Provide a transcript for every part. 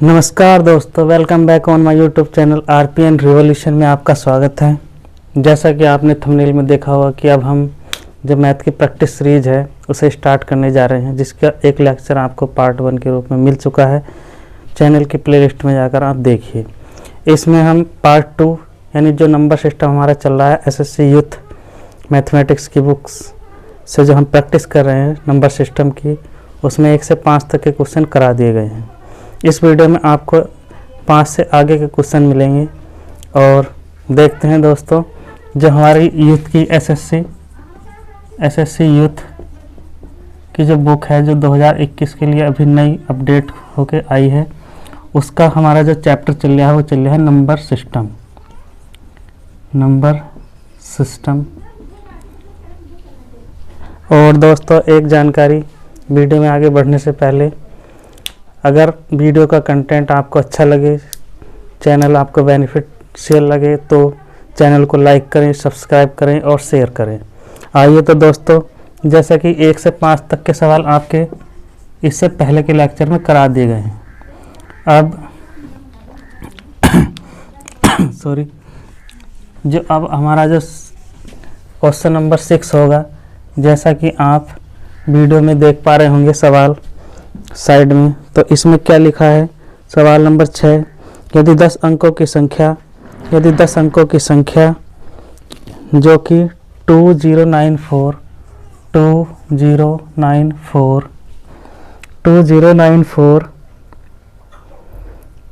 नमस्कार दोस्तों, welcome back on my YouTube channel RPN revolution में आपका स्वागत है। जैसा कि आपने थंबनेल में देखा होगा कि अब हम जो मैथ की प्रैक्टिस सीरीज है उसे स्टार्ट करने जा रहे हैं, जिसका एक लेक्चर आपको पार्ट 1 के रूप में मिल चुका है। चैनल की प्लेलिस्ट में जाकर आप देखिए। इसमें हम पार्ट 2 यानी जो नंबर सिस्टम हमारा चल रहा है एसएससी यूथ मैथमेटिक्स की बुक्स से जो हम प्रैक्टिस कर रहे हैं नंबर सिस्टम की, उसमें 1 से 5 तक के क्वेश्चन करा दिए गए हैं। इस वीडियो में आपको 5 से आगे के क्वेश्चन मिलेंगे और देखते हैं दोस्तों, जो हमारी यूथ की एसएससी यूथ की जो बुक है जो 2021 के लिए अभी नई अपडेट होके आई है, उसका हमारा जो चैप्टर चल रहा है वो चल रहा है नंबर सिस्टम। और दोस्तों एक जानकारी, वीडियो में आगे बढ़ने से पहले अगर वीडियो का कंटेंट आपको अच्छा लगे, चैनल आपको बेनिफिशियल लगे तो चैनल को लाइक करें, सब्सक्राइब करें और शेयर करें। आइए तो दोस्तों, जैसा कि 1 से 5 तक के सवाल आपके इससे पहले के लेक्चर में करा दिए गए हैं। अब अब हमारा जो क्वेश्चन नंबर 6 होगा, जैसा कि आप वीडियो में देख पा रहे होंगे सवाल साइड में, तो इसमें क्या लिखा है। सवाल नंबर 6, यदि 10 अंकों की संख्या जो कि 2094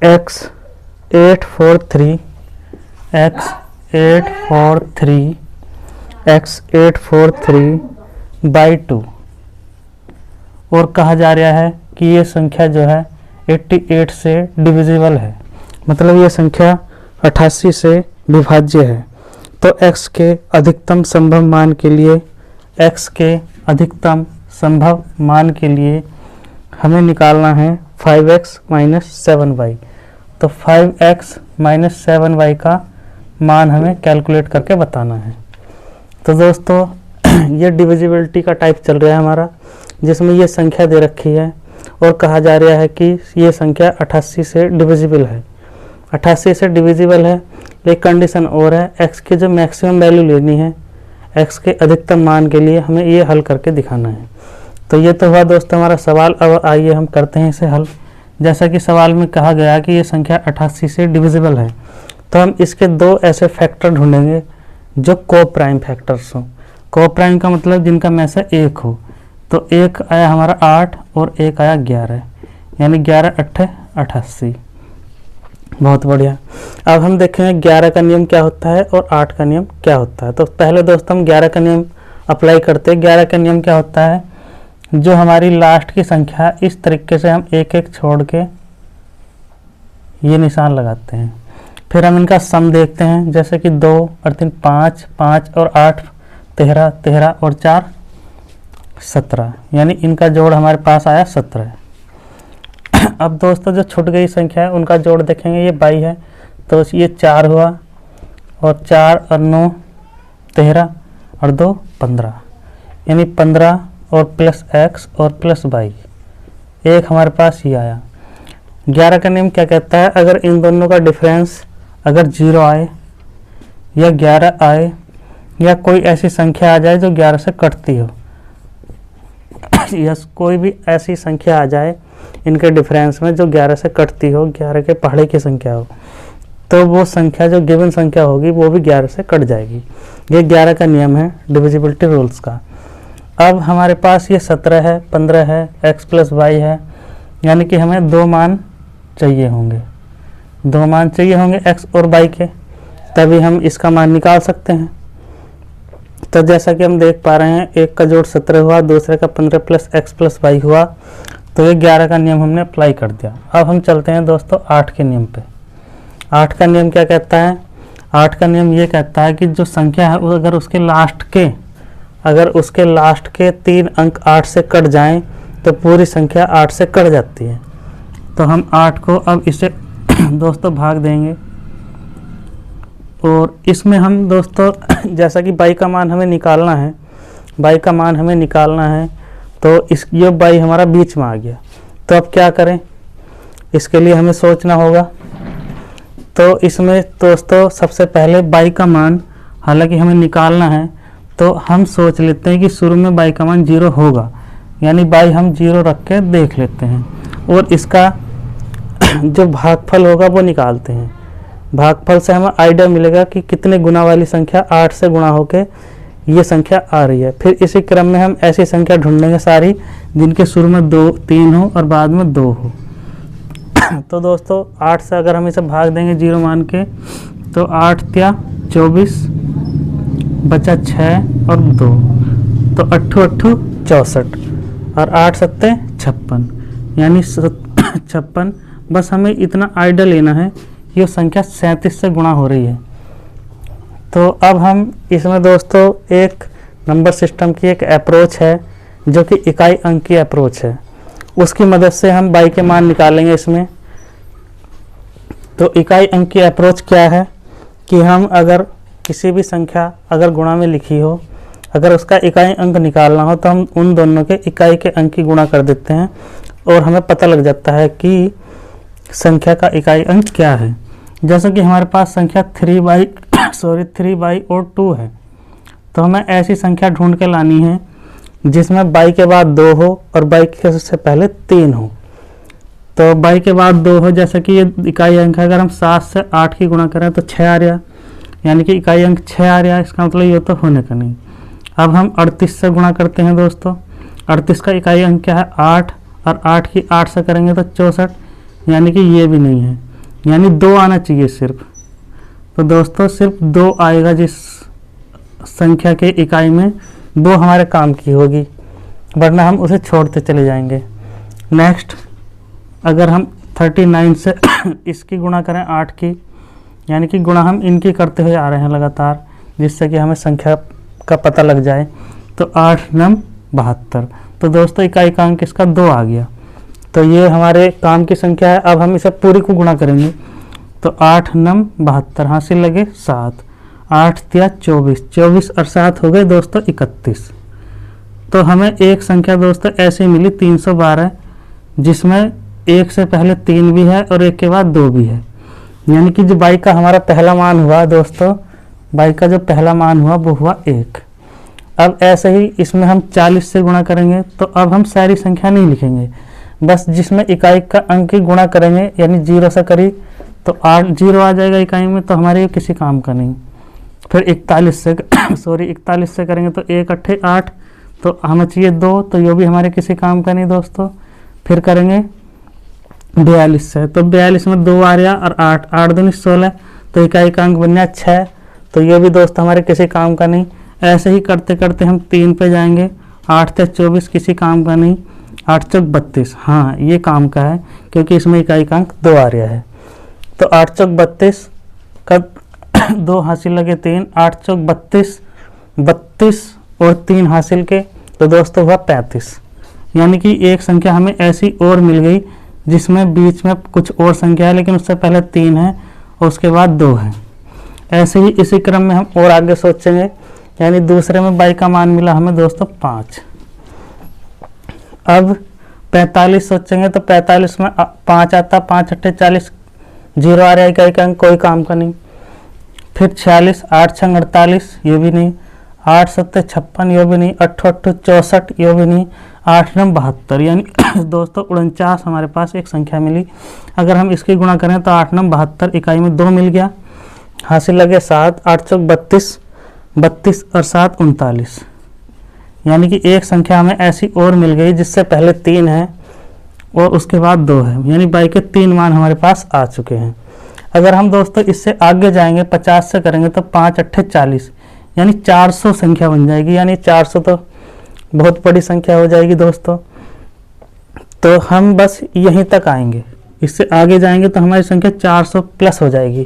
x843 बाई 2 और कहा जा रहा है कि ये संख्या जो है 88 से डिविजिबल है, मतलब ये संख्या 88 से विभाज्य है। तो x के अधिकतम संभव मान के लिए हमें निकालना है 5x - 7y। तो 5x - 7y का मान हमें कैलकुलेट करके बताना है। तो दोस्तों ये डिविजिबिलिटी का टाइप चल रहा है हमारा, जिसमें ये संख्या दे रखी है और कहा जा रहा है कि ये संख्या 88 से डिविजिबल है। 88 से डिविजिबल है, एक कंडीशन और है, x की जो मैक्सिमम वैल्यू लेनी है, x के अधिकतम मान के लिए हमें ये हल करके दिखाना है। तो ये तो हुआ दोस्तों हमारा सवाल। अब आइए हम करते हैं इसे हल। जैसा कि सवाल में कहा गया कि ये संख्या 88 से डिविजिबल है, तो हम इसके 2 ऐसे फैक्टर ढूंढेंगे जो को प्राइम फैक्टर्स हो। को प्राइम का मतलब जिनका में से 1 हो। तो एक आया हमारा 8 और एक आया 11, यानी 11 × 8 = 88। बहुत बढ़िया। अब हम देखेंगे 11 का नियम क्या होता है और 8 का नियम क्या होता है। तो पहले दोस्तों हम 11 का नियम अप्लाई करते हैं। 11 का नियम क्या होता है, जो हमारी लास्ट की संख्या इस तरीके से हम एक छोड़ के ये निशान लगाते हैं। फिर हम इनका सम देखते हैं, जैसे कि 2 और 3 5, 5 और 8 13, 13 और 4 17, यानी इनका जोड़ हमारे पास आया 17। अब दोस्तों जो छूट गई संख्या है उनका जोड़ देखेंगे, ये 22 है, तो ये 4 हुआ और 4 और 9 13 और 2 15, यानी 15 और प्लस x और प्लस 22, एक हमारे पास ये आया। 11 का नियम क्या कहता है, अगर इन दोनों का डिफरेंस अगर 0 आए या 11 आए या कोई ऐसी संख्या आ जाए जो 11 से कटती हो, या कोई भी ऐसी संख्या आ जाए इनके डिफरेंस में जो 11 से कटती हो, 11 के पहाड़े की संख्या हो, तो वो संख्या जो गिवन संख्या होगी वो भी 11 से कट जाएगी। ये 11 का नियम है डिविजिबिलिटी रूल्स का। अब हमारे पास ये 17 है, 15 है, x + y है, यानी कि हमें 2 मान चाहिए होंगे, x और y के, तभी हम इसका मान निकाल सकते हैं। तो जैसा कि हम देख पा रहे हैं, एक का जोड़ 17 हुआ, दूसरे का 15 + x + y हुआ, तो ये 11 का नियम हमने अप्लाई कर दिया। अब हम चलते हैं दोस्तों 8 के नियम पे। 8 का नियम क्या कहता है, 8 का नियम ये कहता है कि जो संख्या है अगर उसके लास्ट के 3 अंक 8 से कट जाएं तो पूरी संख्या 8 से कट जाती है। तो हम 8 को अब इसे दोस्तों भाग देंगे और इसमें हम दोस्तों जैसा कि y का मान हमें निकालना है, तो इस ये y हमारा बीच में आ गया। तो अब क्या करें, इसके लिए हमें सोचना होगा। तो इसमें दोस्तों सबसे पहले y का मान हालांकि हमें निकालना है, तो हम सोच लेते हैं कि शुरू में y का मान 0 होगा, यानी y हम 0 रख के देख लेते हैं और इसका जो भागफल होगा वो निकालते हैं। भागफल से हमें आइडिया मिलेगा कि कितने गुना वाली संख्या 8 से गुणा होके ये संख्या आ रही है। फिर इसी क्रम में हम ऐसी संख्या ढूंढेंगे सारी जिनके शुरू में 2 3 हो और बाद में 2 हो। तो दोस्तों 8 से अगर हम इसे भाग देंगे 0 मान के, तो 8 या 24 बचा 6 और 2, तो 8 8 64 और 8 सत्ते 56, यानी 56। बस हमें इतना आइडिया लेना है, ये संख्या 37 से गुणा हो रही है। तो अब हम इसमें दोस्तों एक नंबर सिस्टम की एक अप्रोच है जो कि इकाई अंक की अप्रोच है, उसकी मदद से हम y के मान निकालेंगे इसमें। तो इकाई अंक की अप्रोच क्या है कि हम अगर किसी भी संख्या अगर गुणा में लिखी हो, अगर उसका इकाई अंक निकालना हो तो हम उन दोनों के इकाई के अंक की गुणा कर देते हैं और हमें पता लग जाता है कि संख्या का इकाई अंक क्या है। जैसे कि हमारे पास संख्या 3y और 2 है, तो हमें ऐसी संख्या ढूंढ के लानी है जिसमें y के बाद 2 हो और y के से पहले 3 हो। तो y के बाद 2 हो, जैसे कि ये इकाई अंक है, अगर हम 7 से 8 की गुणा करें तो 6 आ रहा, यानी कि इकाई अंक 6 आ रहा। इसका मतलब ये तो होने का नहीं। अब हम 38 से गुणा करते हैं दोस्तों। 38 का इकाई अंक क्या है 8, और 8 की 8 से करेंगे तो 64, यानी कि ये भी नहीं है, यानी 2 आना चाहिए सिर्फ। तो दोस्तों सिर्फ 2 आएगा जिस संख्या के इकाई में, वो हमारे काम की होगी, वरना हम उसे छोड़ते चले जाएंगे। नेक्स्ट, अगर हम 39 से इसकी गुणा करें 8 की, यानी कि गुणा हम इनकी करते हुए आ रहे हैं लगातार, जिससे कि हमें संख्या का पता लग जाए, तो 8 9 72। तो दोस्तों इकाई का अंक इसका 2 आ गया। तो ये हमारे काम की संख्या है। अब हम इसे पूरी को गुणा करेंगे, तो 8 9 72, हासिल लगे 7, 8 या 24, 24 और 7 हो गए दोस्तों 31। तो हमें एक संख्या दोस्तों ऐसे मिली 312, जिसमें एक से पहले 3 भी है और एक के बाद 2 भी है, यानी कि जो y का हमारा पहला मान हुआ दोस्तों, y का जो पहला मान हुआ वो हुआ 1। अब ऐसे ही इसमें हम 40 से गुणा करेंगे, तो अब हम सारी संख्या नहीं लिखेंगे, बस जिसमें इकाई का अंक की गुणा करेंगे, यानी 0 से करी तो 8 0 आ जाएगा इकाई में, तो हमारे किसी काम का नहीं। फिर 41 से करेंगे तो 1 8 8, तो हमें चाहिए 2, तो ये भी हमारे किसी काम का नहीं दोस्तों। फिर करेंगे 42 से, तो 42 में 2 आ रहा और 8 8 दूनी 16, तो इकाई का अंक बन गया 6, तो ये भी दोस्त हमारे किसी काम का नहीं। ऐसे ही करते करते हम 3 पे जाएंगे, 8 से 24 किसी काम का नहीं, 8 चौक 32, हाँ ये काम का है क्योंकि इसमें इकाई का अंक 2 आ रहा है। तो 8 चौक 32 का 2 हासिल लगे 3, 8 चौक 32, 32 और 3 हासिल के, तो दोस्तों हुआ 35। यानी कि एक संख्या हमें ऐसी और मिल गई जिसमें बीच में कुछ और संख्या है, लेकिन उससे पहले 3 है और उसके बाद 2 है। ऐसे ही इसी क्रम में हम और आगे सोचेंगे, यानी दूसरे में y का मान मिला हमें दोस्तों 5। अब 45 सोचेंगे तो 45 में 5 आता, 5 8 40, 0 आ रहा है इकाई का अंक, कोई काम का नहीं। फिर 46, 8 6 48, ये भी नहीं, 8 7 56, ये भी नहीं, 8 8 64, ये भी नहीं, 8 9 72, यानी दोस्तों 49 हमारे पास एक संख्या मिली। अगर हम इसकी गुणा करें तो 8 9 72, इकाई में 2 मिल गया, हासिल लगे 7, 8 चौक 32, 32 और 7 39, यानी कि एक संख्या हमें ऐसी और मिल गई जिससे पहले 3 है और उसके बाद 2 है, यानी y के 3 मान हमारे पास आ चुके हैं। अगर हम दोस्तों इससे आगे जाएंगे 50 से करेंगे तो 5 8 40, यानी 400 संख्या बन जाएगी, यानी 400 तो बहुत बड़ी संख्या हो जाएगी दोस्तों। तो हम बस यहीं तक आएंगे, इससे आगे जाएंगे तो हमारी संख्या 400 प्लस हो जाएगी,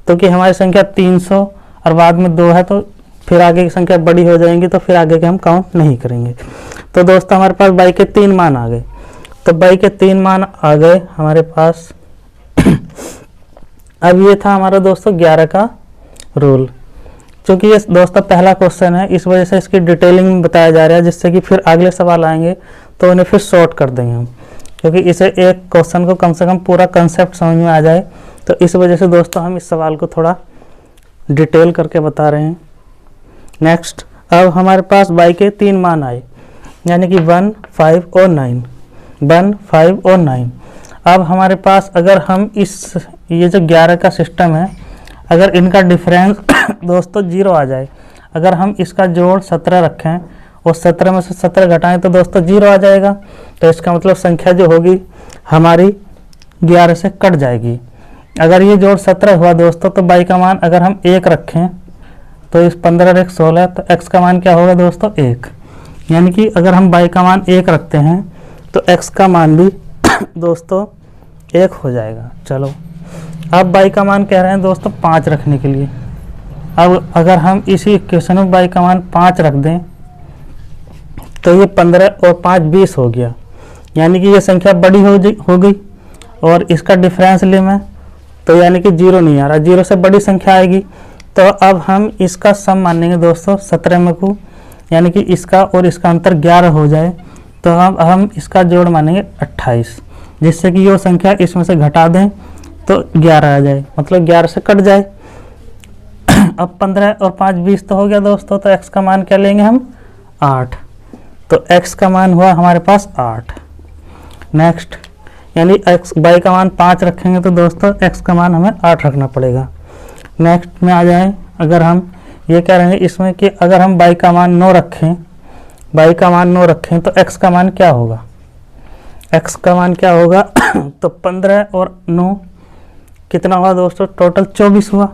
क्योंकि हमारी संख्या 300 और बाद में 2 है, तो फिर आगे की संख्या बड़ी हो जाएंगी, तो फिर आगे के हम काउंट नहीं करेंगे। तो दोस्तों हमारे पास y के 3 मान आ गए। तो y के 3 मान आ गए हमारे पास। अब ये था हमारा दोस्तों 11 का रूल। क्योंकि ये दोस्तों पहला क्वेश्चन है, इस वजह से इसकी डिटेलिंग में बताया जा रहा है, जिससे कि फिर अगले सवाल आएंगे तो उन्हें फिर शॉर्ट कर देंगे हम। क्योंकि इसे एक क्वेश्चन को कम से कम पूरा कंसेप्ट समझ में आ जाए, तो इस वजह से दोस्तों हम इस सवाल को थोड़ा डिटेल करके बता रहे हैं। नेक्स्ट, अब हमारे पास y के 3 मान आए, यानी कि 1, 5 और 9, 1, 5 और 9। अब हमारे पास अगर हम ये जो 11 का सिस्टम है, अगर इनका डिफरेंस दोस्तों 0 आ जाए, अगर हम इसका जोड़ 17 रखें और 17 में से 17 घटाएं तो दोस्तों 0 आ जाएगा। तो इसका मतलब संख्या जो होगी हमारी 11 से कट जाएगी। अगर ये जोड़ 17 हुआ दोस्तों, तो y का मान अगर हम 1 रखें तो इस 15 और 1 16, तो x का मान क्या होगा दोस्तों 1। यानी कि अगर हम y का मान 1 रखते हैं तो x का मान भी दोस्तों 1 हो जाएगा। चलो, अब y का मान कह रहे हैं दोस्तों 5 रखने के लिए। अब अगर हम इसी इक्वेशन में y का मान 5 रख दें तो ये 15 और 5 20 हो गया, यानी कि ये संख्या बड़ी हो गई। और इसका डिफरेंस ले मैं, तो यानी कि 0 नहीं आ रहा, 0 से बड़ी संख्या आएगी। तो अब हम इसका सम मानेंगे दोस्तों 17 में को, यानी कि इसका और इसका अंतर 11 हो जाए, तो अब हम इसका जोड़ मानेंगे 28, जिससे कि ये संख्या इसमें से घटा दें तो 11 आ जाए, मतलब 11 से कट जाए। अब 15 और 5 20 तो हो गया दोस्तों, तो x का मान क्या लेंगे हम 8, तो x का मान हुआ हमारे पास 8। नेक्स्ट, यानी y का मान 5 रखेंगे तो दोस्तों x का मान हमें 8 रखना पड़ेगा। नेक्स्ट में आ जाए, अगर हम ये कह रहे हैं इसमें कि अगर हम y का मान 9 रखें, y का मान 9 रखें तो x का मान क्या होगा, x का मान क्या होगा तो 15 और 9 कितना हुआ दोस्तों, टोटल 24 हुआ।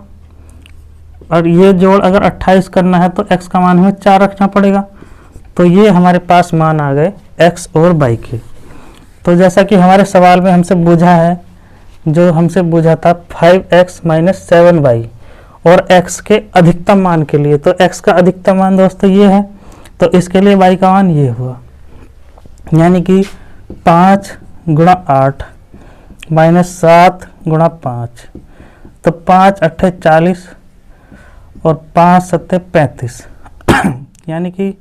और ये जोड़ अगर 28 करना है तो x का मान हमें 4 रखना पड़ेगा। तो ये हमारे पास मान आ गए x और y के। तो जैसा कि हमारे सवाल में हमसे पूछा है, जो हमसे पूछा था 5x - 7y और x के अधिकतम मान के लिए, तो x का अधिकतम मान दोस्तों ये है, तो इसके लिए y का मान ये हुआ, यानी कि 5 × 8 - 7 × 5, तो 5 8 40 और 5 7 35। यानी कि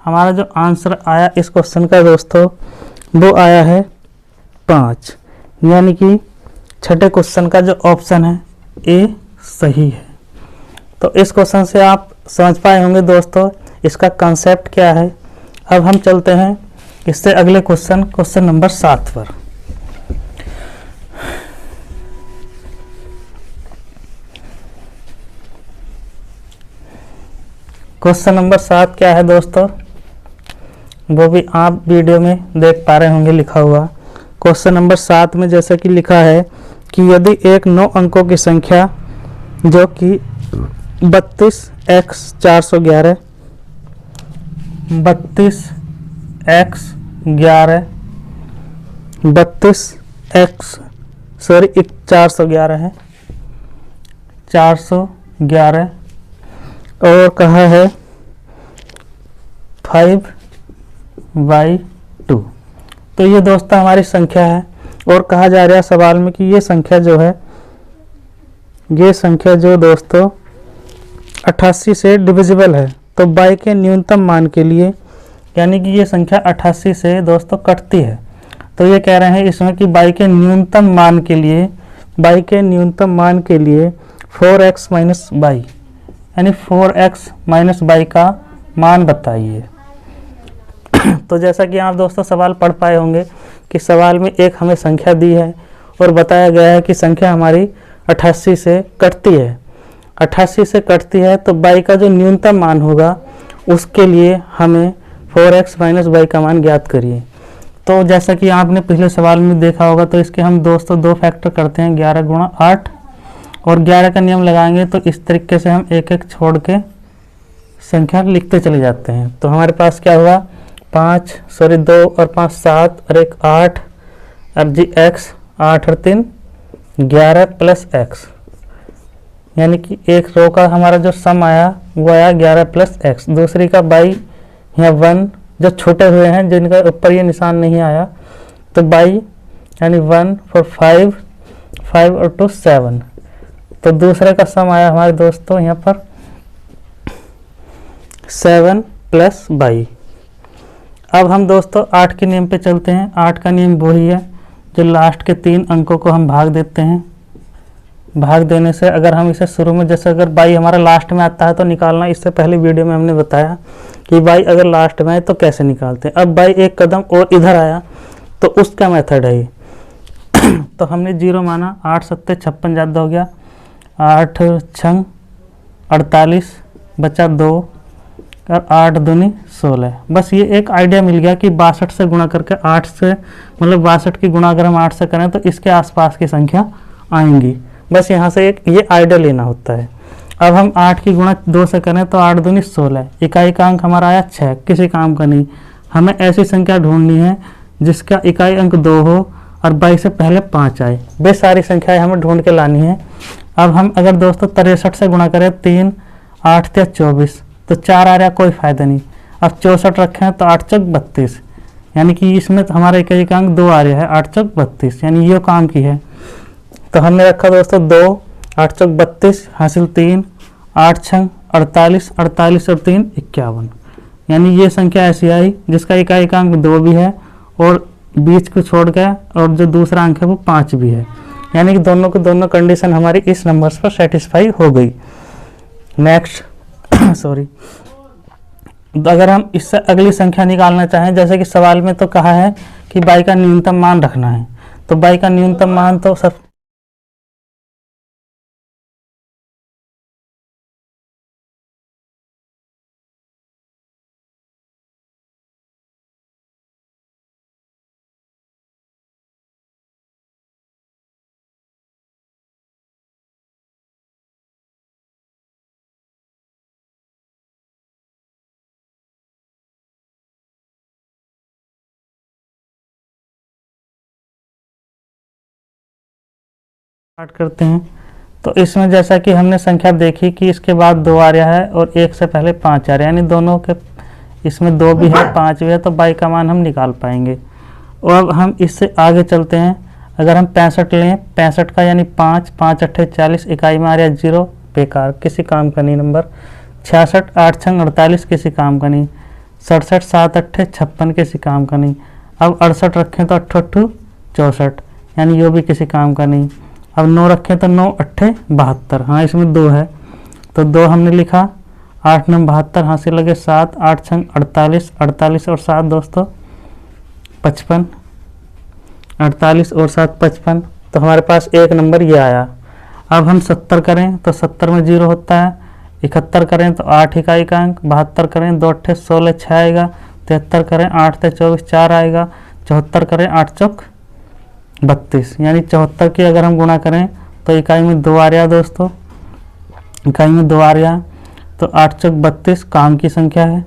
हमारा जो आंसर आया इस क्वेश्चन का दोस्तों वो आया है 5, यानी कि छठे क्वेश्चन का जो ऑप्शन है ए सही है। तो इस क्वेश्चन से आप समझ पाए होंगे दोस्तों इसका कंसेप्ट क्या है। अब हम चलते हैं इससे अगले क्वेश्चन नंबर 7 पर। क्वेश्चन नंबर 7 क्या है दोस्तों, वो भी आप वीडियो में देख पा रहे होंगे लिखा हुआ। क्वेश्चन नंबर 7 में जैसा कि लिखा है कि यदि एक 9 अंकों की संख्या जो कि 32x 411 411 है 411 और कहा है 5/2, तो ये दोस्तों हमारी संख्या है। और कहा जा रहा है सवाल में कि ये संख्या जो है, ये संख्या जो दोस्तों 88 से डिविजिबल है, तो y के न्यूनतम मान के लिए, यानी कि ये संख्या 88 से दोस्तों कटती है। तो ये कह रहे हैं इसमें कि y के न्यूनतम मान के लिए, y के न्यूनतम मान के लिए 4x - y, यानी 4x - y का मान बताइए। तो जैसा कि आप दोस्तों सवाल पढ़ पाए होंगे कि सवाल में एक हमें संख्या दी है और बताया गया है कि संख्या हमारी 88 से कटती है। 88 से कटती है तो y का जो न्यूनतम मान होगा उसके लिए हमें 4x - y का मान ज्ञात करिए। तो जैसा कि आपने पिछले सवाल में देखा होगा, तो इसके हम दोस्तों 2 फैक्टर करते हैं, 11 × 8, और 11 का नियम लगाएंगे तो इस तरीके से हम एक एक छोड़ के संख्या लिखते चले जाते हैं। तो हमारे पास क्या हुआ, 2 और 5 7 और 1 8 और जी x 8 और 3 11 + x, यानी कि एक रो का हमारा जो सम आया वो आया 11 + x। दूसरी का y या 1 जो छोटे हुए हैं जिनका ऊपर ये निशान नहीं आया, तो y यानी 1 for 5 और 2 7। तो दूसरे का सम आया हमारे दोस्तों यहाँ पर 7 + y। अब हम दोस्तों 8 के नियम पे चलते हैं। 8 का नियम वही है जो लास्ट के 3 अंकों को हम भाग देते हैं। भाग देने से अगर हम इसे शुरू में, जैसे अगर बाई हमारा लास्ट में आता है तो निकालना, इससे पहले वीडियो में हमने बताया कि बाई अगर लास्ट में आए तो कैसे निकालते हैं। अब बाई एक कदम और इधर आया तो उसका मेथड है ये। तो हमने 0 माना, 8 सत्ते 56 ज़्यादा हो गया, 8 छंग 48 बचा 2 और 8 दूनी 16। बस ये एक आइडिया मिल गया कि 62 से गुणा करके 8 से, मतलब 62 की गुणा अगर हम 8 से करें तो इसके आसपास की संख्या आएंगी। बस यहाँ से एक ये आइडिया लेना होता है। अब हम 8 की गुणा 2 से करें तो 8 दूनी 16, इकाई का अंक हमारा आया 6, किसी काम का नहीं। हमें ऐसी संख्या ढूंढनी है जिसका इकाई अंक 2 हो और 22 से पहले 5 आए। वे सारी संख्याएं हमें ढूंढ के लानी है। अब हम अगर दोस्तों 63 से गुणा करें 3 8 × 24 तो 4 आ रहा, कोई फ़ायदा नहीं। अब 64 रखें तो 8 चौक 32, यानी कि इसमें हमारा इकाई का अंक 2 आ रहा है, 8 चौक 32, यानी ये काम की है। तो हमने रखा दोस्तों 2 8 चौक 32 हासिल 3 8 छंग 48 48 और 3 51, यानी ये संख्या ऐसी आई जिसका इकाई का अंक 2 भी है और बीच को छोड़ के और जो दूसरा अंक है वो 5 भी है, यानी कि दोनों को दोनों कंडीशन हमारी इस नंबर्स पर सेटिस्फाई हो गई। नेक्स्ट सॉरी, अगर हम इससे अगली संख्या निकालना चाहें, जैसे कि सवाल में तो कहा है कि बाई का न्यूनतम मान रखना है, तो बाई का न्यूनतम मान तो सब स्टार्ट करते हैं। तो इसमें जैसा कि हमने संख्या देखी कि इसके बाद 2 आ रहा है और 1 से पहले 5 आ रहा है, यानी दोनों के इसमें 2 भी है 5 भी है, तो बाई का मान हम निकाल पाएंगे। और अब हम इससे आगे चलते हैं। अगर हम 65 लें, 65 का यानी 5 5 8 40, इकाई में आ रहा है 0, बेकार, किसी काम का नहीं नंबर। 66 8 छंग 48, किसी काम का नहीं। 67 7 8 56, किसी काम का नहीं। अब 68 रखें तो 8 8 64, यानी ये भी किसी काम का नहीं। अब 9 रखें तो 9 8 72, हाँ इसमें 2 है तो 2 हमने लिखा। 8 9 72 हासिल लगे 7 8 छंग 48 48 और 7 दोस्तों 55, 48 और 7 55, तो हमारे पास एक नंबर ये आया। अब हम 70 करें तो 70 में 0 होता है। 71 करें तो 8 इकाई का अंक। 72 करें 2 8 16 6 आएगा। 73 करें 8 से 24 4 आएगा। 74 करें 8 चौक 32, यानी 74 की अगर हम गुणा करें तो इकाई में 2 आ रहा दोस्तों, इकाई में 2 आ रहा, तो 8 चौक 32 काम की संख्या है।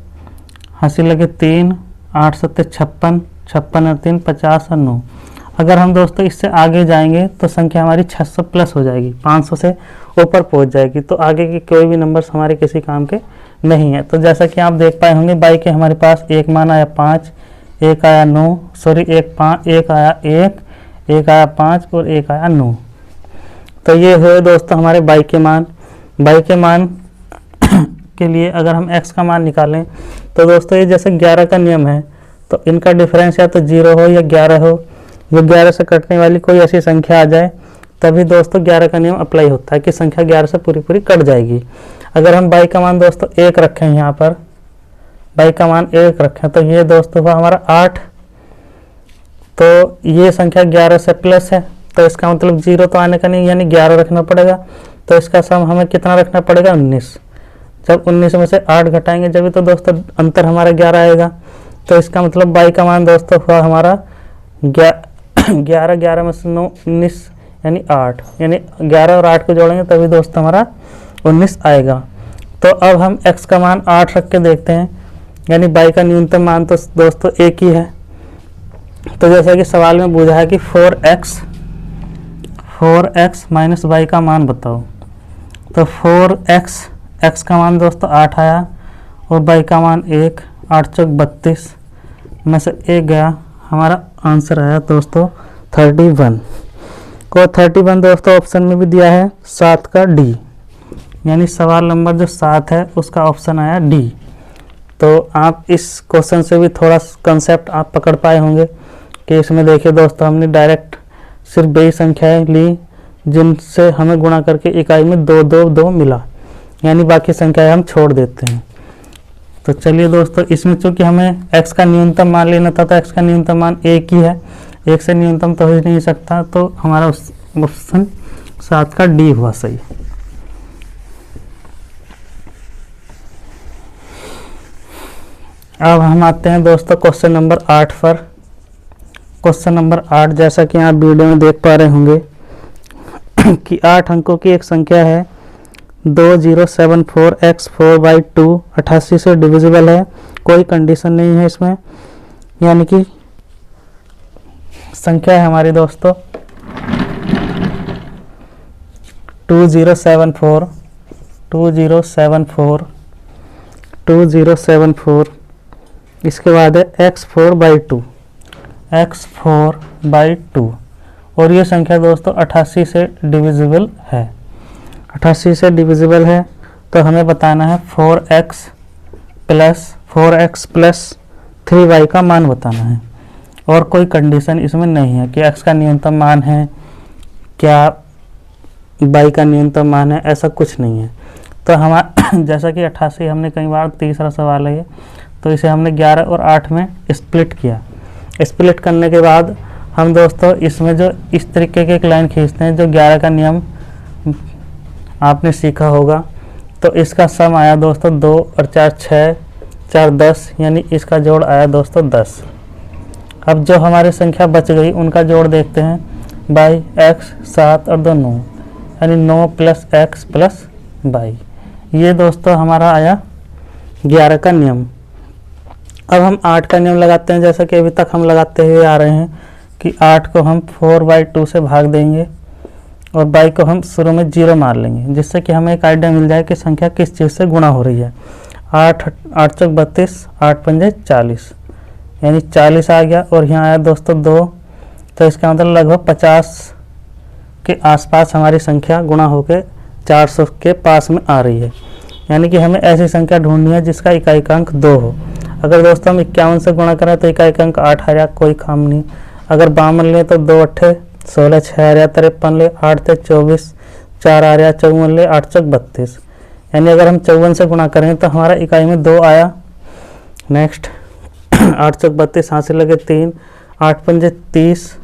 हासिल लगे 3 8 7 56 56 और 3 50 और 9। अगर हम दोस्तों इससे आगे जाएंगे तो संख्या हमारी 600 प्लस हो जाएगी, 500 से ऊपर पहुंच जाएगी, तो आगे की कोई भी नंबर्स हमारे किसी काम के नहीं है। तो जैसा कि आप देख पाए होंगे बाई के हमारे पास एक मान आया 5, एक आया 9, सॉरी एक आया 1, एक आया 5 और एक आया 9। तो ये हुए दोस्तों हमारे बाई के मान। बाई के मान के लिए अगर हम x का मान निकालें तो दोस्तों ये जैसे 11 का नियम है, तो इनका डिफरेंस या तो 0 हो या 11 हो, या 11 से कटने वाली कोई ऐसी संख्या आ जाए तभी दोस्तों 11 का नियम अप्लाई होता है कि संख्या 11 से पूरी पूरी कट जाएगी। अगर हम बाई का मान दोस्तों 1 रखें, यहाँ पर बाई का मान 1 रखें तो ये दोस्तों हुआ हमारा 8, तो ये संख्या 11 से प्लस है, तो इसका मतलब 0 तो आने का नहीं, यानी 11 रखना पड़ेगा। तो इसका सम हमें कितना रखना पड़ेगा 19। जब 19 में से 8 घटाएंगे जब तो दोस्तों अंतर हमारा 11 आएगा। तो इसका मतलब बाई का मान दोस्तों हुआ हमारा 11 11 में से 9 19, यानी 8, यानी 11 और 8 को जोड़ेंगे तभी दोस्तों हमारा 19 आएगा। तो अब हम x का मान 8 रख के देखते हैं, यानी बाई का न्यूनतम मान तो दोस्तों 1 ही है। तो जैसा कि सवाल में पूछा है कि 4x माइनस बाई का मान बताओ, तो 4x का मान दोस्तों 8 आया और बाई का मान 1, 8 चौक 32 में से 1 गया, हमारा आंसर आया दोस्तों 31। को 31 दोस्तों ऑप्शन में भी दिया है 7 का डी, यानी सवाल नंबर जो 7 है उसका ऑप्शन आया डी। तो आप इस क्वेश्चन से भी थोड़ा कंसेप्ट आप पकड़ पाए होंगे कि इसमें देखिए दोस्तों, हमने डायरेक्ट सिर्फ वही संख्याएं ली जिनसे हमें गुणा करके इकाई में 2 2 2 मिला, यानी बाकी संख्याएं हम छोड़ देते हैं। तो चलिए दोस्तों, इसमें चूंकि हमें x का न्यूनतम मान लेना था, तो x का न्यूनतम मान 1 ही है, 1 से न्यूनतम तो हो ही नहीं सकता, तो हमारा ऑप्शन 7 का डी हुआ सही। अब हम आते हैं दोस्तों क्वेश्चन नंबर 8 पर। क्वेश्चन नंबर 8, जैसा कि आप वीडियो में देख पा रहे होंगे कि 8 अंकों की एक संख्या है 2074x4/2 88 से डिविजिबल है, कोई कंडीशन नहीं है इसमें, यानी कि संख्या है हमारी दोस्तों 2074, इसके बाद है x4/2 और ये संख्या दोस्तों 88 से डिविजिबल है। 88 से डिविजिबल है तो हमें बताना है 4x प्लस 3y का मान बताना है, और कोई कंडीशन इसमें नहीं है कि x का न्यूनतम मान है, क्या y का न्यूनतम मान है, ऐसा कुछ नहीं है। तो हमारा जैसा कि 88 हमने कई बार, तीसरा सवाल है ये, तो इसे हमने 11 और 8 में स्प्लिट किया। स्प्लिट करने के बाद हम दोस्तों इसमें जो इस तरीके की एक लाइन खींचते हैं, जो 11 का नियम आपने सीखा होगा, तो इसका सम आया दोस्तों 2 और 4 6, 4 10, यानी इसका जोड़ आया दोस्तों 10। अब जो हमारी संख्या बच गई उनका जोड़ देखते हैं, बाई x 7 और 2 9, यानी 9 प्लस x प्लस बाई, ये दोस्तों हमारा आया 11 का नियम। अब हम 8 का नियम लगाते हैं, जैसा कि अभी तक हम लगाते हुए आ रहे हैं कि 8 को हम 4/2 से भाग देंगे और बाई को हम शुरू में 0 मार लेंगे, जिससे कि हमें एक आइडिया मिल जाए कि संख्या किस चीज़ से गुणा हो रही है। 8 8 चौक 32, 8 पंजे 40, यानी 40 आ गया, और यहाँ आया दोस्तों 2, तो इसका मतलब लगभग 50 के आसपास हमारी संख्या गुणा होकर 400 के पास में आ रही है। यानी कि हमें ऐसी संख्या ढूंढनी है जिसका इकाई का अंक 2 हो। अगर दोस्तों हम 51 से गुणा करें तो इकाई का अंक 8 आ रहा, कोई काम नहीं। अगर 52 लें तो 2 8 16, 6 आ रहा, 53 ले 8 से 24, 4 आ रहा, 54 ले 8 चौक 32, यानी अगर हम 54 से गुणा करें तो हमारा इकाई में 2 आया। नेक्स्ट 8 चौक 32, हाथ से लगे 3, 8 पंजे 30,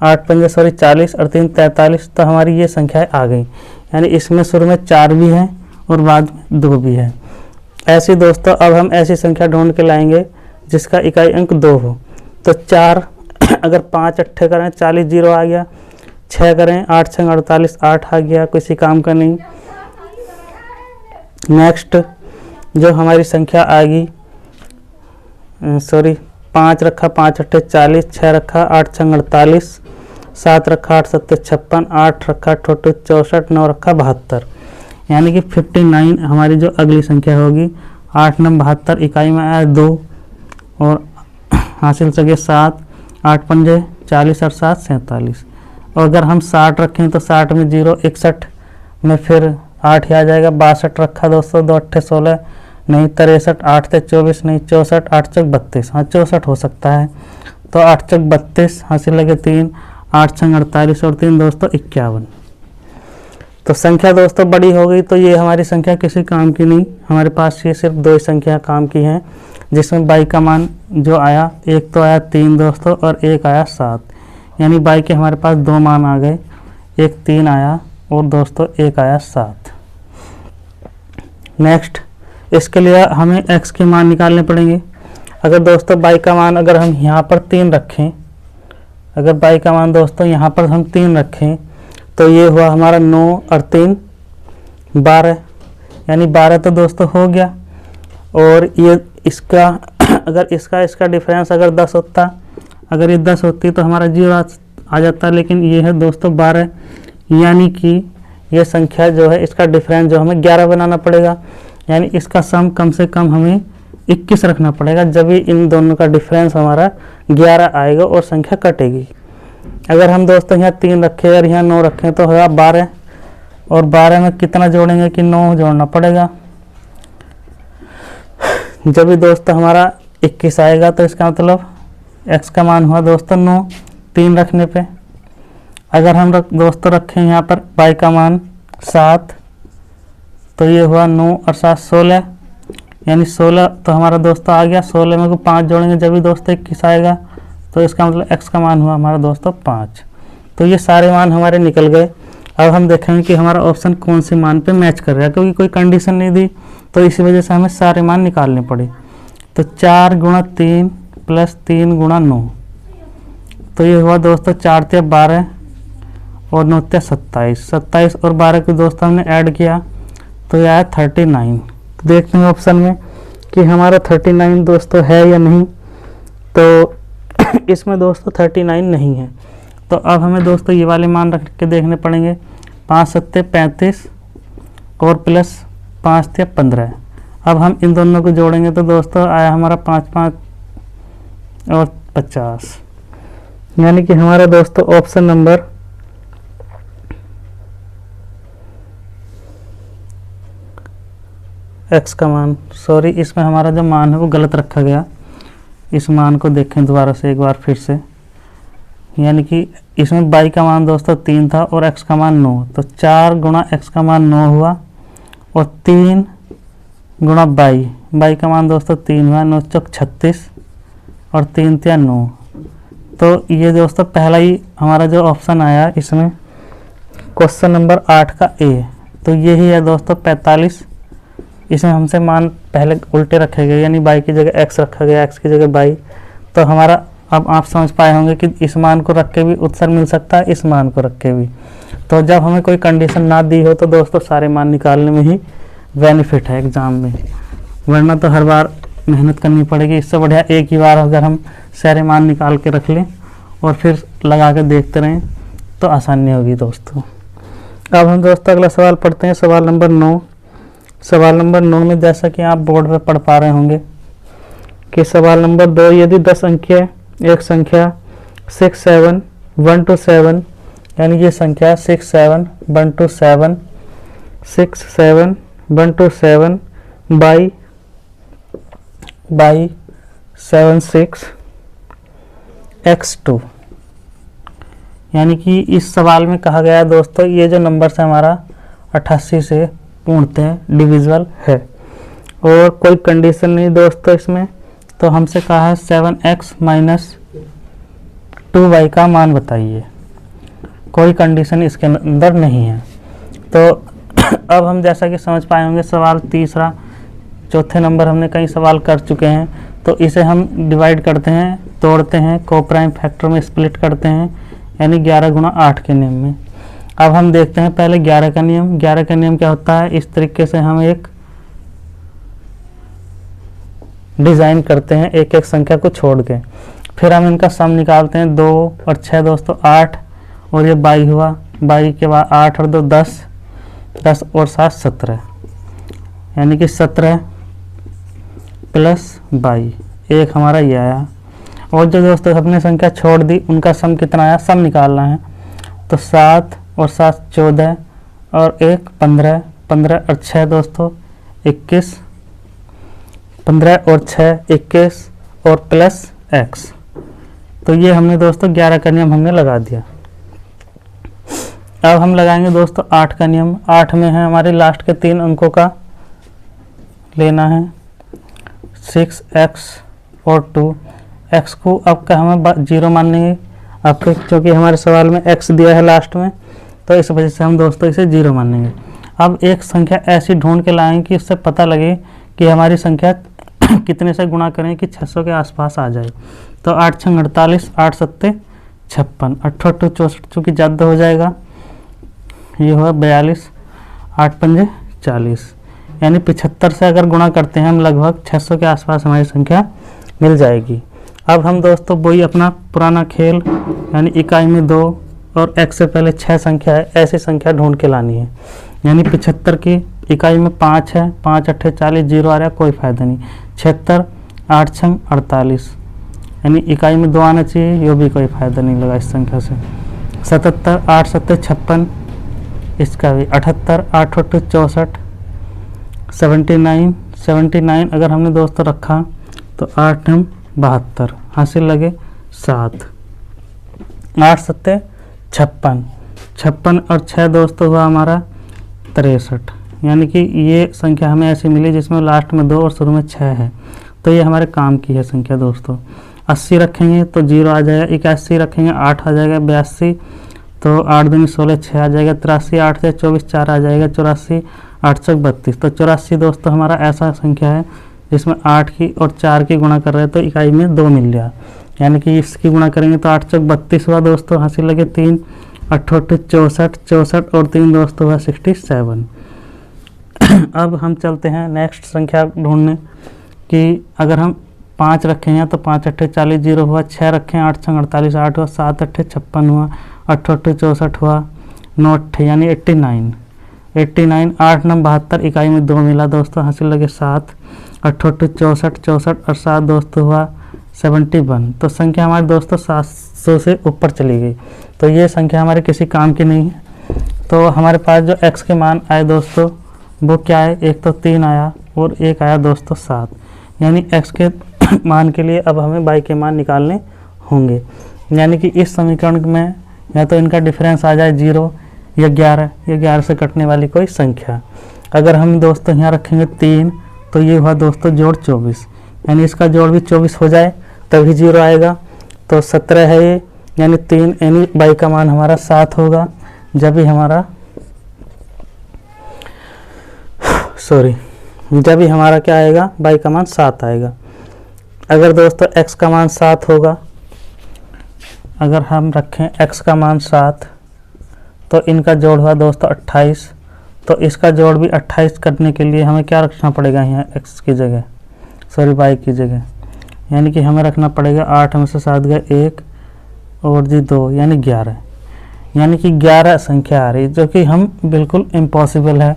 40 और 3 43, तो हमारी ये संख्याएं आ गई। यानी इसमें शुरू में 4 भी हैं और बाद में 2 भी है। ऐसे दोस्तों अब हम ऐसी संख्या ढूंढ के लाएंगे जिसका इकाई अंक 2 हो। तो 4 अगर 5 अट्ठे करें 40, 0 आ गया, 6 करें 8 6 48, 8 आ गया, किसी काम का नहीं। नेक्स्ट जो हमारी संख्या आएगी, 5 रखा 5 अट्ठे 40, 6 रखा 8 6 48, 7 रखा 8 7 56, 8 रखा 8 64, 9 रखा 72, यानी कि 59 हमारी जो अगली संख्या होगी। 8 9 72, इकाई में आया 2 और हासिल सके 7, 8 पंजे 40 और 7 47, और अगर हम 60 रखें तो 60 में 0, 61 में फिर 8 ही आ जाएगा। 62 रखा दोस्तों, 2 अट्ठे 16 नहीं, 63 8 से 24 नहीं, 64 8 चौक 32, हाँ 64 हो सकता है, तो 8 चौक 32 हासिल लगे 3, 8 6 48 और 3 दोस्तों 51। तो संख्या दोस्तों बड़ी हो गई, तो ये हमारी संख्या किसी काम की नहीं, हमारे पास ये सिर्फ 2 ही संख्या काम की हैं, जिसमें बाई का मान जो आया, एक तो आया 3 दोस्तों और एक आया 7, यानी बाई के हमारे पास 2 मान आ गए, एक 3 आया और दोस्तों एक आया 7। नेक्स्ट इसके लिए हमें x के मान निकालने पड़ेंगे। अगर दोस्तों बाई का मान अगर हम यहाँ पर 3 रखें, अगर बाई का मान दोस्तों यहाँ पर हम 3 रखें तो ये हुआ हमारा 9 और 3 12, यानी 12 तो दोस्तों हो गया। और ये इसका अगर इसका डिफरेंस अगर 10 होता, अगर ये 10 होती तो हमारा 0 आ जाता, लेकिन ये है दोस्तों 12, यानी कि ये संख्या जो है इसका डिफरेंस जो हमें 11 बनाना पड़ेगा, यानी इसका सम कम से कम हमें 21 रखना पड़ेगा, जब भी इन दोनों का डिफरेंस हमारा 11 आएगा और संख्या कटेगी। अगर हम दोस्तों यहाँ 3 रखें और यहाँ 9 रखें तो होगा 12, और 12 में कितना जोड़ेंगे कि 9 जोड़ना पड़ेगा। जब भी दोस्तों हमारा 21 आएगा तो इसका मतलब x का मान हुआ दोस्तों 9 3 रखने पे। अगर हम दोस्तों रखें यहाँ पर y का मान 7 तो ये हुआ 9 और 7 16, यानी 16 तो हमारा दोस्तों आ गया। 16 में को 5 जोड़ेंगे जब भी दोस्तों 21 आएगा, तो इसका मतलब x का मान हुआ हमारा दोस्तों 5। तो ये सारे मान हमारे निकल गए। अब हम देखेंगे कि हमारा ऑप्शन कौन से मान पे मैच कर रहा है, क्योंकि कोई कंडीशन नहीं दी तो इसी वजह से हमें सारे मान निकालने पड़े। तो 4 गुणा 3 प्लस 3 गुणा 9, तो ये हुआ दोस्तों 4 × 12 और 9 × 27। 27 और 12 को दोस्तों हमने ऐड किया तो ये आया 39। देखते हैं ऑप्शन में कि हमारा 39 दोस्तों है या नहीं। तो इसमें दोस्तों 39 नहीं है, तो अब हमें दोस्तों ये वाले मान रख के देखने पड़ेंगे। 5 × 7 = 35 और प्लस 5 × 15। अब हम इन दोनों को जोड़ेंगे तो दोस्तों आया हमारा 5 5 और 50, यानी कि हमारा दोस्तों ऑप्शन नंबर x का मान, सॉरी इसमें हमारा जो मान है वो गलत रखा गया। इस मान को देखें दोबारा से एक बार फिर से, यानी कि इसमें y का मान दोस्तों 3 था और x का मान 9, तो 4 गुणा x का मान 9 हुआ और 3 गुणा y का मान दोस्तों 3 हुआ। 9 × 4 = 36 और 3 × 9, तो ये दोस्तों पहला ही हमारा जो ऑप्शन आया इसमें क्वेश्चन नंबर 8 का A, तो यही है दोस्तों 45। इसमें हमसे मान पहले उल्टे रखे गए, यानी y की जगह x रखा गया, x की जगह y। तो हमारा अब आप समझ पाए होंगे कि इस मान को रख के भी उत्तर मिल सकता है, इस मान को रख के भी। तो जब हमें कोई कंडीशन ना दी हो तो दोस्तों सारे मान निकालने में ही बेनिफिट है एग्ज़ाम में, वरना तो हर बार मेहनत करनी पड़ेगी। इससे बढ़िया एक ही बार अगर हम सारे मान निकाल के रख लें और फिर लगा के देखते रहें तो आसानी होगी दोस्तों। अब हम दोस्तों अगला सवाल पढ़ते हैं, सवाल नंबर 9। सवाल नंबर 9 में जैसा कि आप बोर्ड पे पढ़ पा रहे होंगे कि सवाल नंबर 2, यदि 10 अंक है एक संख्या 6 7 1 2 7, यानी ये संख्या 6 7 1 2 7 6 7 1 2 7 by 7 6 x2, यानी कि इस सवाल में कहा गया है दोस्तों ये जो नंबर है हमारा 88 से पूर्णतः डिविजिबल है और कोई कंडीशन नहीं दोस्तों इसमें। तो हमसे कहा है 7x - 2y का मान बताइए, कोई कंडीशन इसके अंदर नहीं है। तो अब हम जैसा कि समझ पाए होंगे सवाल तीसरा, चौथे नंबर हमने कई सवाल कर चुके हैं, तो इसे हम डिवाइड करते हैं, तोड़ते हैं, कोप्राइम फैक्टर में स्प्लिट करते हैं, यानी 11 × 8 के नियम में। अब हम देखते हैं पहले 11 का नियम। 11 का नियम क्या होता है, इस तरीके से हम एक डिज़ाइन करते हैं एक एक संख्या को छोड़ के, फिर हम इनका सम निकालते हैं। 2 और 6 दोस्तों 8 और ये 22 हुआ, 22 के बाद 8 और 2 10, 10 और 7 17, यानी कि 17 + 22, एक हमारा ये आया। और जो दोस्तों हमने संख्या छोड़ दी उनका सम कितना आया, सम निकालना है। तो 7 और 7 14 और 1 15, 15 और 6 दोस्तों 21, 15 और 6 21 और प्लस x। तो ये हमने दोस्तों 11 का नियम हमने लगा दिया। अब हम लगाएंगे दोस्तों 8 का नियम। 8 में है हमारे लास्ट के 3 अंकों का लेना है, 6x और 2। x को अब का हमें 0 मानेंगे, आपके क्योंकि हमारे सवाल में x दिया है लास्ट में, तो इस वजह से हम दोस्तों इसे 0 मानेंगे। अब एक संख्या ऐसी ढूंढ के लाएंगे कि इससे पता लगे कि हमारी संख्या कितने से गुणा करें कि 600 के आसपास आ जाए। तो 8 × 48, 8 7 56, 8 8 64 चूँकि ज़्यादा हो जाएगा, ये हुआ 42, 8 5 40, यानी 75 से अगर गुणा करते हैं हम लगभग 600 के आसपास हमारी संख्या मिल जाएगी। अब हम दोस्तों वही अपना पुराना खेल, यानी इकाई में 2 और x से पहले 6 संख्या है, ऐसी संख्या ढूंढ के लानी है। यानी 75 की इकाई में 5 है, 5 8 40, 0 आ रहा है, कोई फ़ायदा नहीं। 76, 8 6 48, यानी इकाई में 2 आना चाहिए, ये भी कोई फ़ायदा नहीं लगा इस संख्या से। 77, 8 7 56, इसका भी 78, 8 8 64, 79 79 अगर हमने दोस्तों रखा तो 8 9 72, हासिल लगे 7, 8 7 56, 56 और 6 दोस्तों हुआ हमारा 63। यानी कि ये संख्या हमें ऐसी मिली जिसमें लास्ट में 2 और शुरू में 6 है, तो ये हमारे काम की है संख्या दोस्तों। 80 रखेंगे तो 0 आ जाएगा, 81 रखेंगे 8 आ जाएगा, 82 तो 8 दूनी 16 6 आ जाएगा, 83 8 से 24 4 आ जाएगा, 84 8 चौक 32। तो 84 दोस्तों हमारा ऐसा संख्या है जिसमें 8 की और 4 की गुणा कर रहे हैं तो इकाई में 2 मिल गया, यानी कि इसकी गुणा करेंगे तो 8 चौक 32 हुआ दोस्तों, हासिल लगे 3, 8 64 64 और 3 दोस्तों हुआ 67। अब हम चलते हैं नेक्स्ट संख्या ढूंढने कि अगर हम 5 रखें तो 5 8 40 0 हुआ, 6 रखें 8 6 48 8 हुआ, 7 8 56 हुआ, 8 8 64 हुआ, 9 8 यानी 89 89 8 9 72 इकाई में 2 मिला दोस्तों, हासिल लगे 7, 8 8 64 64 और 7 दोस्तों हुआ 71। तो संख्या हमारे दोस्तों 700 से ऊपर चली गई, तो ये संख्या हमारे किसी काम की नहीं है। तो हमारे पास जो x के मान आए दोस्तों वो क्या है, एक तो 3 आया और एक आया दोस्तों 7, यानी x के मान के लिए अब हमें y के मान निकालने होंगे। यानी कि इस समीकरण में या तो इनका डिफरेंस आ जाए 0 या 11 या 11 से कटने वाली कोई संख्या। अगर हम दोस्तों यहाँ रखेंगे 3 तो ये हुआ दोस्तों जोड़ 24, यानी इसका जोड़ भी 24 हो जाए तभी 0 आएगा, तो 17 है ये, यानी 3 यानी y का मान हमारा 7 होगा जब भी हमारा जब भी हमारा क्या आएगा, y का मान 7 आएगा। अगर दोस्तों x का मान 7 होगा, अगर हम रखें x का मान 7 तो इनका जोड़ हुआ दोस्तों 28, तो इसका जोड़ भी 28 करने के लिए हमें क्या रखना पड़ेगा यहाँ x की जगह, y की जगह, यानी कि हमें रखना पड़ेगा 8 में से 7 गए 1 और जी 2 यानी 11, यानी कि 11 संख्या आ रही जो कि हम बिल्कुल इम्पॉसिबल है,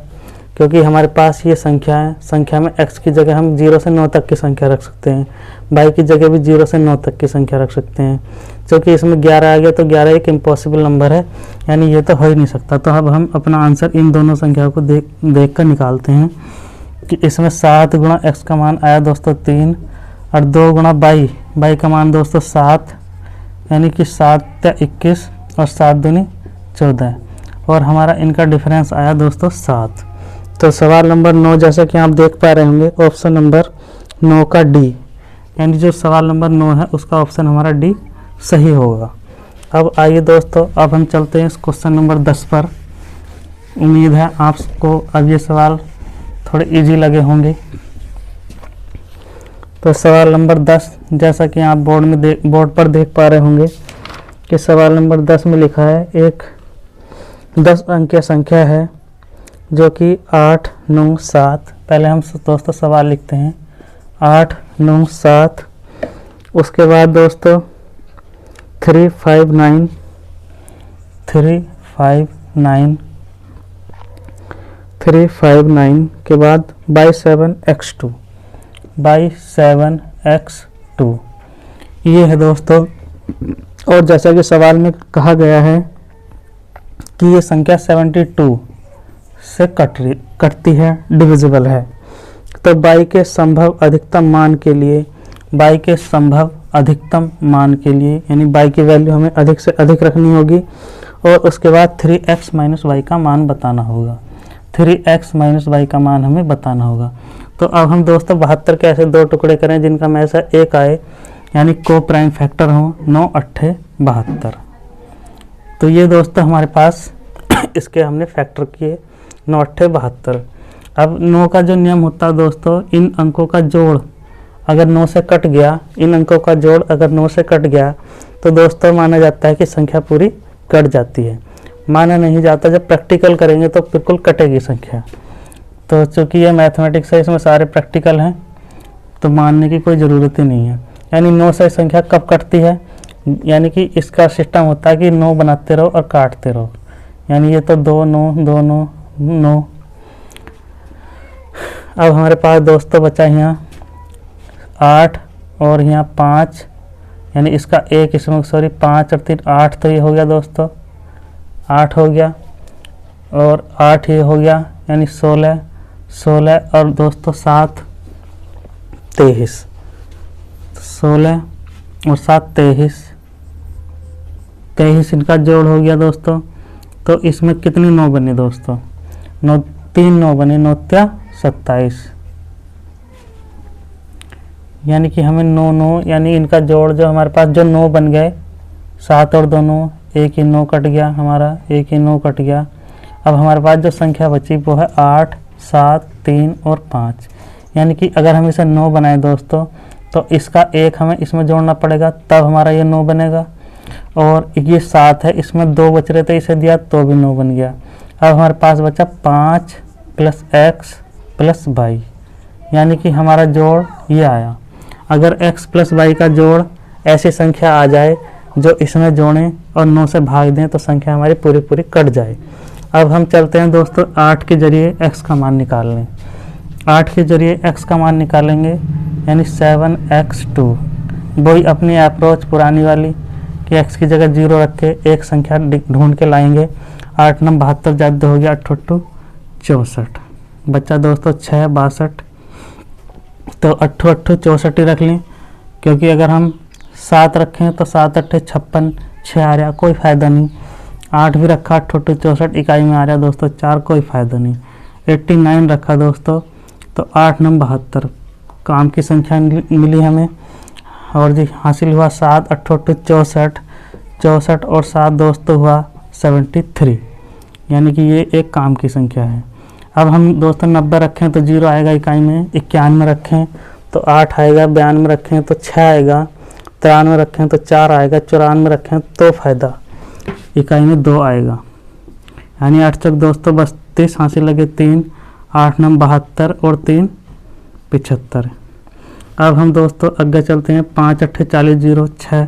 क्योंकि हमारे पास ये संख्या है। संख्या में x की जगह हम 0 से 9 तक की संख्या रख सकते हैं, y की जगह भी 0 से 9 तक की संख्या रख सकते हैं, क्योंकि इसमें 11 आ गया तो 11 एक इम्पॉसिबल नंबर है, यानी ये तो हो ही नहीं सकता। तो अब हम अपना आंसर इन दोनों संख्याओं को देख कर निकालते हैं कि इसमें 7 गुणा x का मान आया दोस्तों 3 और 2 गुणा y का मान दोस्तों 7, यानी कि 7 या 21 और 7 दूनी 14 और हमारा इनका डिफरेंस आया दोस्तों 7। तो सवाल नंबर 9 जैसा कि आप देख पा रहे होंगे ऑप्शन नंबर 9 का डी, यानी जो सवाल नंबर 9 है उसका ऑप्शन हमारा डी सही होगा। अब आइए दोस्तों अब हम चलते हैं इस क्वेश्चन नंबर 10 पर। उम्मीद है आपको अब ये सवाल थोड़े इजी लगे होंगे। तो सवाल नंबर 10 जैसा कि आप बोर्ड पर देख पा रहे होंगे कि सवाल नंबर 10 में लिखा है एक 10 अंकीय संख्या है जो कि 8 9 7। पहले हम दोस्तों सवाल लिखते हैं 8 9 7, उसके बाद दोस्तों 3 5 9 3 5 9 3 5 9 के बाद बाई 7x2 ये है दोस्तों। और जैसा कि सवाल में कहा गया है कि ये संख्या 72 से कटती है, डिविजिबल है। तो y के संभव अधिकतम मान के लिए यानी y की वैल्यू हमें अधिक से अधिक रखनी होगी और उसके बाद 3x माइनस वाई का मान बताना होगा। 3x माइनस वाई का मान हमें बताना होगा। तो अब हम दोस्तों 72 के ऐसे 2 टुकड़े करें जिनका में से एक आए, यानी को प्राइम फैक्टर हो 9 8 72। तो ये दोस्तों हमारे पास इसके हमने फैक्टर किए 9 8 72। अब 9 का जो नियम होता है दोस्तों, इन अंकों का जोड़ अगर 9 से कट गया, इन अंकों का जोड़ अगर 9 से कट गया तो दोस्तों माना जाता है कि संख्या पूरी कट जाती है। माना नहीं जाता, जब प्रैक्टिकल करेंगे तो बिल्कुल कटेगी संख्या। तो चूँकि ये मैथमेटिक्स है, इसमें सारे प्रैक्टिकल हैं, तो मानने की कोई ज़रूरत ही नहीं है। यानी 9 से संख्या कब कटती है, यानी कि इसका सिस्टम होता है कि 9 बनाते रहो और काटते रहो, यानी ये तो 2 9 2 9 9। अब हमारे पास दोस्तों बचा यहाँ 8 और यहाँ 5, यानी इसका एक इसमें 5 और 3 8, तो ये हो गया दोस्तों 8 हो गया और 8 ये हो गया, यानी 16 और दोस्तों 7 23, 16 और 7 23, 23 इनका जोड़ हो गया दोस्तों। तो इसमें कितनी 9 बनी दोस्तों? 9 3 9 बने, 9 त्या 27, यानी कि हमें 9 9 यानी इनका जोड़ जो हमारे पास जो 9 बन गए, 7 और 2 9, एक ही 9 कट गया हमारा, एक ही 9 कट गया। अब हमारे पास जो संख्या बची वो है 8 7 3 और 5, यानी कि अगर हम इसे 9 बनाए दोस्तों तो इसका 1 हमें इसमें जोड़ना पड़ेगा, तब हमारा ये 9 बनेगा। और ये 7 है, इसमें 2 बच रहे थे, इसे दिया तो भी 9 बन गया। अब हमारे पास बचा 5 + x + y, यानी कि हमारा जोड़ ये आया। अगर x + y का जोड़ ऐसी संख्या आ जाए जो इसमें जोड़ें और 9 से भाग दें तो संख्या हमारी पूरी पूरी कट जाए। अब हम चलते हैं दोस्तों 8 के जरिए x का मान निकाल लें। 8 के जरिए x का मान निकालेंगे, यानी 7x2। वही अपनी अप्रोच पुरानी वाली कि x की जगह 0 रख के एक संख्या ढूंढ के लाएंगे। 8 9 72 ज़्यादा हो गया, 8 8 64, बच्चा दोस्तों 6 62। तो 8 8 64 ही रख लें, क्योंकि अगर हम 7 रखें तो 7 8 56, 6 आ रहा, कोई फ़ायदा नहीं। 8 भी रखा, 8 8 64 इकाई में आ रहा दोस्तों 4, कोई फ़ायदा नहीं। 89 रखा दोस्तों तो 8 9 72 काम की संख्या मिली हमें। और जी हासिल हुआ 7 8 8 64, 64 और 7 दोस्तों हुआ 73, यानी कि ये एक काम की संख्या है। अब हम दोस्तों 90 रखें तो 0 आएगा इकाई में, 91 रखें तो 8 आएगा, 92 रखें तो 6 आएगा, 93 रखें तो 4 आएगा, 94 रखें तो फ़ायदा इकाई में 2 आएगा, यानी 8 चौक दोस्तों 32, हासिल लगे 3, 8 9 72 और 3 75। अब हम दोस्तों आगे चलते हैं। 5 8 40 0 6,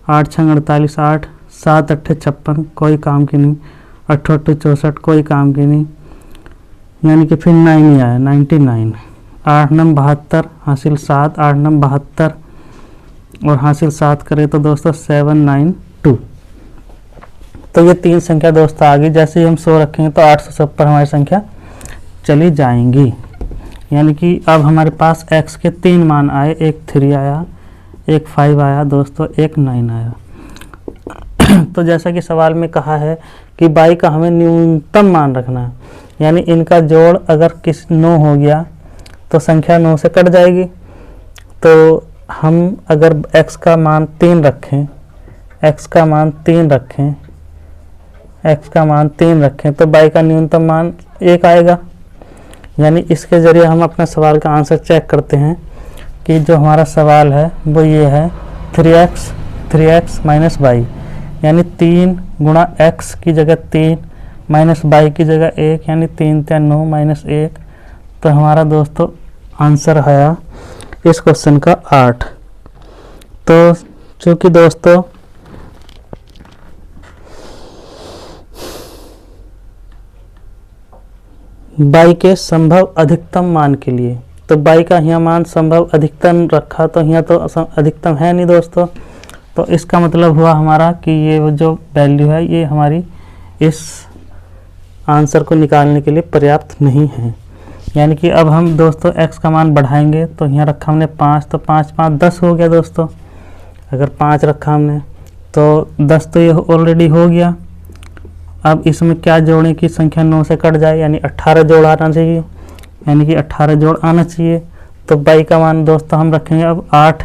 8 6 48 8, 7 8 56, कोई काम की नहीं। 8 8 64, कोई काम की नहीं, यानी कि फिर 9 ही आया, 99। 8 9 72, हासिल 7, 8 9 72 और हासिल 7 करें तो दोस्तों 792। तो ये 3 संख्या दोस्तों आ गई। जैसे ही हम 100 रखेंगे तो 870 हमारी संख्या चली जाएंगी, यानी कि अब हमारे पास x के 3 मान आए, एक 3 आया, एक 5 आया दोस्तों, एक 9 आया। तो जैसा कि सवाल में कहा है कि y का हमें न्यूनतम मान रखना है, यानी इनका जोड़ अगर 9 हो गया तो संख्या 9 से कट जाएगी। तो हम अगर x का मान 3 रखें, x का मान 3 रखें, x का मान 3 रखें तो y का न्यूनतम मान 1 आएगा। यानी इसके ज़रिए हम अपने सवाल का आंसर चेक करते हैं कि जो हमारा सवाल है वो ये है 3x - y, यानी 3 गुणा x की जगह 3 माइनस y की जगह 1, यानी 3 3 9 -1। तो हमारा दोस्तों आंसर आया इस क्वेश्चन का 8। तो चूँकि दोस्तों y के संभव अधिकतम मान के लिए, तो y का यहाँ मान संभव अधिकतम रखा, तो यहाँ तो अधिकतम है नहीं दोस्तों। तो इसका मतलब हुआ हमारा कि ये जो वैल्यू है ये हमारी इस आंसर को निकालने के लिए पर्याप्त नहीं है। यानी कि अब हम दोस्तों x का मान बढ़ाएंगे, तो यहाँ रखा हमने 5, तो 5 5 10 हो गया दोस्तों। अगर 5 रखा हमने तो 10 तो ये ऑलरेडी हो गया। अब इसमें क्या जोड़ें कि संख्या 9 से कट जाए, यानी 18 जोड़ आना चाहिए, यानी कि 18 जोड़ आना चाहिए। तो y का मान दोस्तों हम रखेंगे अब 8।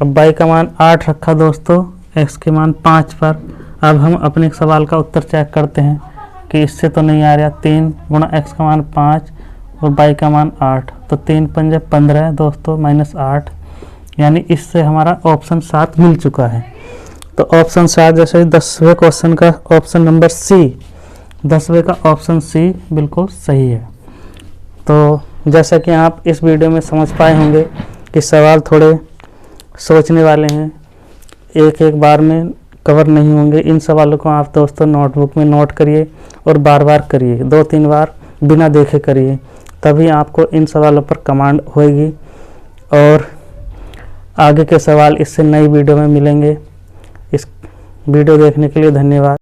अब y का मान 8 रखा दोस्तों, x के मान 5 पर। अब हम अपने सवाल का उत्तर चेक करते हैं कि इससे तो नहीं आ रहा। 3 गुणा x का मान 5 और y का मान 8, तो 3 पंजे 15 दोस्तों -8, यानी इससे हमारा ऑप्शन 7 मिल चुका है। तो ऑप्शन 7 जैसे 10वें क्वेश्चन का ऑप्शन नंबर सी, 10वें का ऑप्शन सी बिल्कुल सही है। तो जैसा कि आप इस वीडियो में समझ पाए होंगे कि सवाल थोड़े सोचने वाले हैं, एक एक बार में कवर नहीं होंगे। इन सवालों को आप दोस्तों नोटबुक में नोट करिए और बार बार करिए, 2-3 बार बिना देखे करिए, तभी आपको इन सवालों पर कमांड होएगी। और आगे के सवाल इससे नई वीडियो में मिलेंगे। इस वीडियो देखने के लिए धन्यवाद।